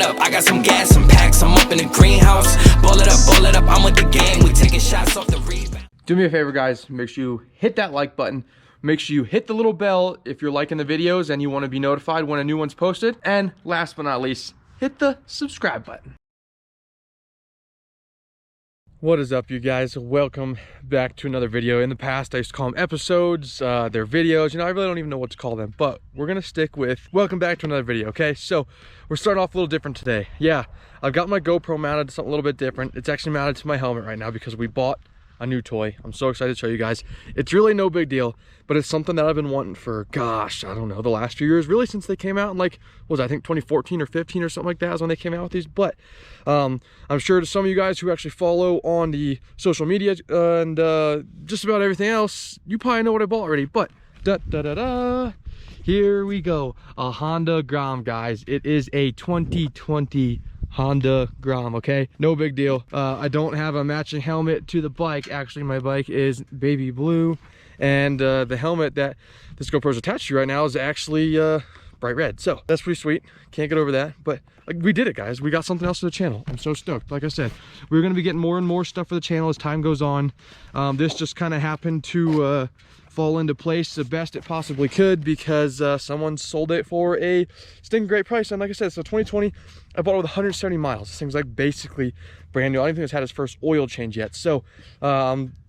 up. I got some gas, some packs, I'm up in the greenhouse. Ball it up, I'm with the gang. We taking shots off the rebound. Do me a favor, guys. Make sure you hit that like button. Make sure you hit the little bell if you're liking the videos and you want to be notified when a new one's posted. And last but not least, hit the subscribe button. What is up, you guys? Welcome back to another video. In the past, I used to call them episodes, they're videos. You know, I really don't even know what to call them, but we're gonna stick with welcome back to another video, okay? So we're starting off a little different today. Yeah, I've got my GoPro mounted to something a little bit different. It's actually mounted to my helmet right now because we bought a new toy. I'm so excited to show you guys. It's really no big deal, but it's something that I've been wanting for, gosh, I don't know, the last few years, really since they came out in like, what was it, I think 2014 or 15 or something like that is when they came out with these. But I'm sure to some of you guys who actually follow on the social media and just about everything else, you probably know what I bought already. But here we go, a Honda Grom, guys. It is a 2020 Honda Grom, okay? No big deal. I don't have a matching helmet to the bike. Actually, my bike is baby blue, and the helmet that this GoPro is attached to right now is actually bright red. So that's pretty sweet. Can't get over that. But like, we did it, guys. We got something else to the channel. I'm so stoked. Like I said, we're gonna be getting more and more stuff for the channel as time goes on. This just kind of happened to fall into place the best it possibly could because someone sold it for a stinking great price. And like I said, it's a 2020. I bought it with 170 miles. This thing's like basically brand new. I don't think it's had its first oil change yet. So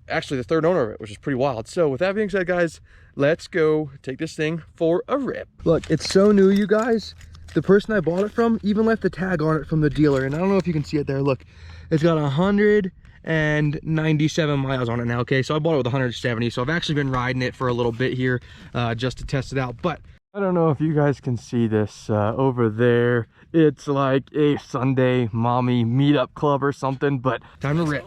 actually the third owner of it, which is pretty wild. So with that being said, guys, let's go take this thing for a rip. Look, it's so new, you guys. The person I bought it from even left the tag on it from the dealer, and I don't know if you can see it there. Look, it's got 197 miles on it now. Okay, so I bought it with 170, so I've actually been riding it for a little bit here just to test it out. But I don't know if you guys can see this over there. It's like a Sunday mommy meetup club or something, but time to rip.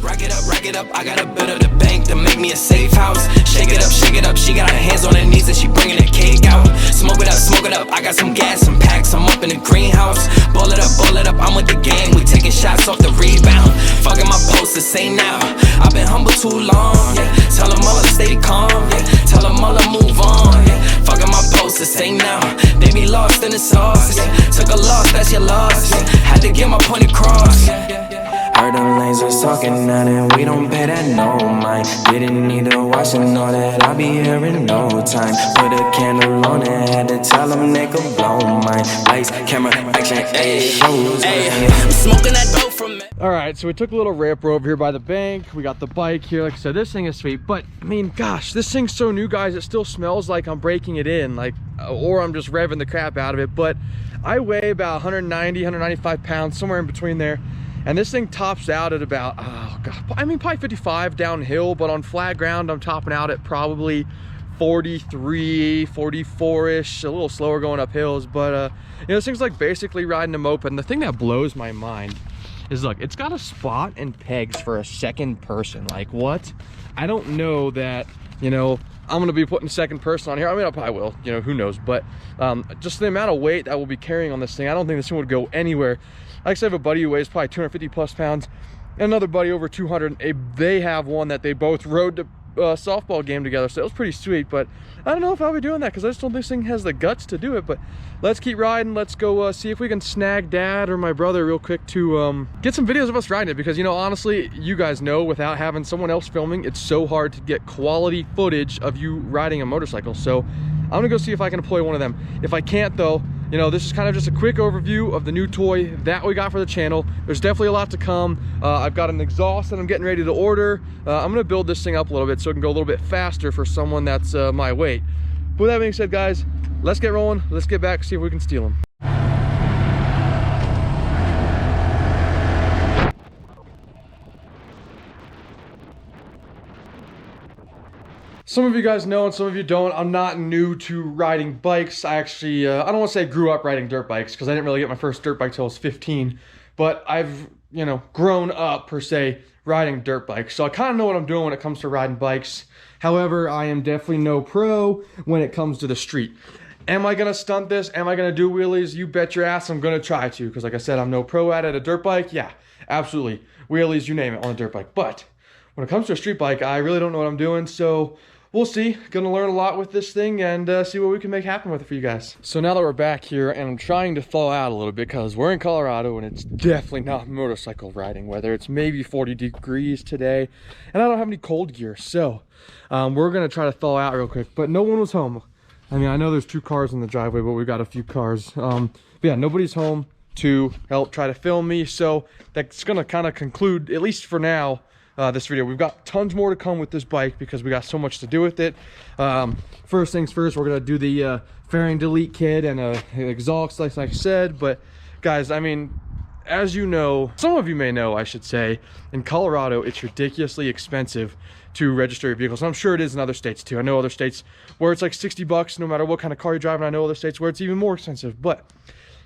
Rack it up, I got a bit of the bank to make me a safe house. Shake it up, she got her hands on her knees and she bringing the cake out. Smoke it up, I got some gas, some packs, I'm up in the greenhouse. Ball it up, I'm with the gang, we taking shots off the rebound. Fucking my posters, say now, I've been humble too long, yeah. Tell them all to stay calm, yeah. Tell them all to move on, yeah. Fucking my posters, say now, they be lost in the sauce, yeah. Took a loss, that's your loss, yeah. Had to get my point across, yeah. Heard them lanes was talking now that we don't pay that no mind. Didn't need to watch and know that I'll be here in no time. Put a candle on it, had to tell them they could blow mine. Lights, camera, action, ayy, I'm smoking that dope from me. All right, so we took a little rip. We're over here by the bank. We got the bike here. Like I said, this thing is sweet, but I mean, gosh, this thing's so new, guys. It still smells like I'm breaking it in, like, or I'm just revving the crap out of it. But I weigh about 190, 195 pounds, somewhere in between there. And this thing tops out at about, oh God, I mean, probably 55 downhill, but on flat ground, I'm topping out at probably 43, 44-ish, a little slower going up hills. But, you know, this thing's like basically riding a moped. And the thing that blows my mind is, look, it's got a spot and pegs for a second person. Like, what? I don't know that, you know, I'm gonna be putting second person on here. I mean, I probably will, you know, who knows. But just the amount of weight that we'll be carrying on this thing, I don't think this thing would go anywhere. I actually have a buddy who weighs probably 250 plus pounds, and another buddy over 200. They have one that they both rode to softball game together, so it was pretty sweet. But I don't know if I'll be doing that because I just don't think this thing has the guts to do it. But let's keep riding. Let's go see if we can snag Dad or my brother real quick to get some videos of us riding it, because, you know, honestly, you guys know, without having someone else filming, it's so hard to get quality footage of you riding a motorcycle. So I'm gonna go see if I can deploy one of them. If I can't, though, you know, this is kind of just a quick overview of the new toy that we got for the channel. There's definitely a lot to come. I've got an exhaust that I'm getting ready to order. I'm gonna build this thing up a little bit so it can go a little bit faster for someone that's my weight. But with that being said, guys, let's get rolling. Let's get back, see if we can steal them. Some of you guys know and some of you don't. I'm not new to riding bikes. I actually, I don't want to say grew up riding dirt bikes because I didn't really get my first dirt bike till I was 15. But I've, you know, grown up, per se, riding dirt bikes. So I kind of know what I'm doing when it comes to riding bikes. However, I am definitely no pro when it comes to the street. Am I going to stunt this? Am I going to do wheelies? You bet your ass I'm going to try to. Because like I said, I'm no pro at it. A dirt bike, yeah, absolutely. Wheelies, you name it, on a dirt bike. But when it comes to a street bike, I really don't know what I'm doing. So we'll see. Gonna learn a lot with this thing and see what we can make happen with it for you guys. So now that we're back here and I'm trying to thaw out a little bit because we're in Colorado and it's definitely not motorcycle riding weather. It's maybe 40 degrees today and I don't have any cold gear. So we're gonna try to thaw out real quick, but no one was home. I mean, I know there's 2 cars in the driveway, but we've got a few cars. But yeah, nobody's home to help try to film me. So that's gonna kind of conclude, at least for now, this video. We've got tons more to come with this bike because we got so much to do with it. First things first, we're gonna do the fairing delete kit and exhaust, like I said. But guys, I mean, as you know, some of you may know, I should say, in Colorado it's ridiculously expensive to register your vehicles. I'm sure it is in other states too. I know other states where it's like 60 bucks no matter what kind of car you're driving. I know other states where it's even more expensive. But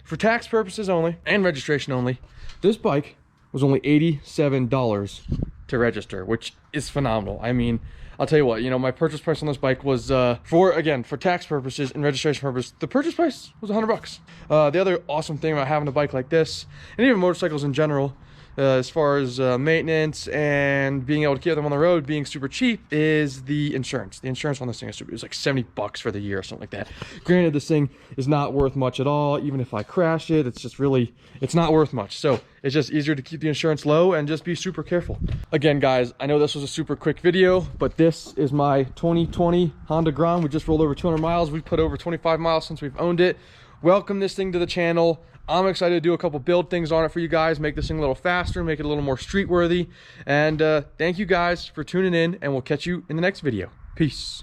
for tax purposes only and registration only, this bike was only $87 to register, which is phenomenal. I mean, I'll tell you what, you know, my purchase price on this bike was for tax purposes and registration purposes, the purchase price was 100 bucks. The other awesome thing about having a bike like this, and even motorcycles in general, as far as maintenance and being able to keep them on the road being super cheap, is the insurance. The insurance on this thing is super, it was like 70 bucks for the year or something like that. Granted, this thing is not worth much at all. Even if I crash it, it's just really, it's not worth much. So it's just easier to keep the insurance low and just be super careful. Again, guys, I know this was a super quick video, but this is my 2020 Honda Grom. We just rolled over 200 miles. We've put over 25 miles since we've owned it. Welcome this thing to the channel. I'm excited to do a couple build things on it for you guys, make this thing a little faster, make it a little more street worthy. And thank you guys for tuning in, and we'll catch you in the next video. Peace.